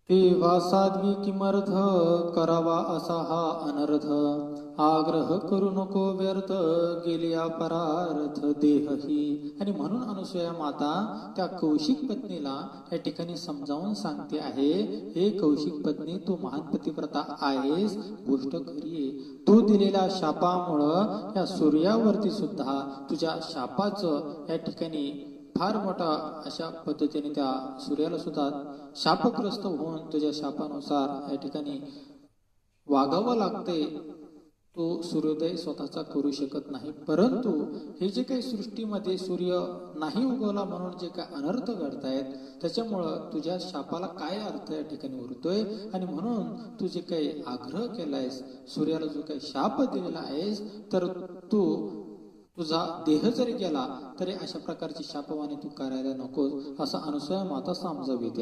तेव्हा साध्वी किमर्थ करावा असा हा अनर्थ आग्रह करू नको व्यर्थ गेलिया परार्थ देहही. आणि म्हणून अनसुया माता त्या कौशिक पत्नीला या ठिकाणी समजावून सांगते आहे, हे कौशिक पत्नी, तू महान पतिव्रता आहेस, गोष्ट खरी आहे. तू दिलेल्या शापामुळं या सूर्यावरती सुद्धा तुझ्या शापाचं या ठिकाणी फार मोठा अशा पद्धतीने त्या सूर्याला सुद्धा शापग्रस्त होऊन तुझ्या शापानुसार या ठिकाणी वागावं लागते. तो सूर्योदय स्वतःचा करू शकत नाही. परंतु हे जे काही सृष्टीमध्ये सूर्य नाही उगवला म्हणून जे काही अनर्थ घडतायत त्याच्यामुळं तुझ्या शापाला काय अर्थ या ठिकाणी उरतोय. आणि म्हणून तू जे काही आग्रह केलायस, सूर्याला जो काही शाप दिलेला आहेस, तर तू तुझा देह जरी गेला तरी अशा प्रकारची शापवाणी तू करायला नको, असं अनसुया माता समजाविते.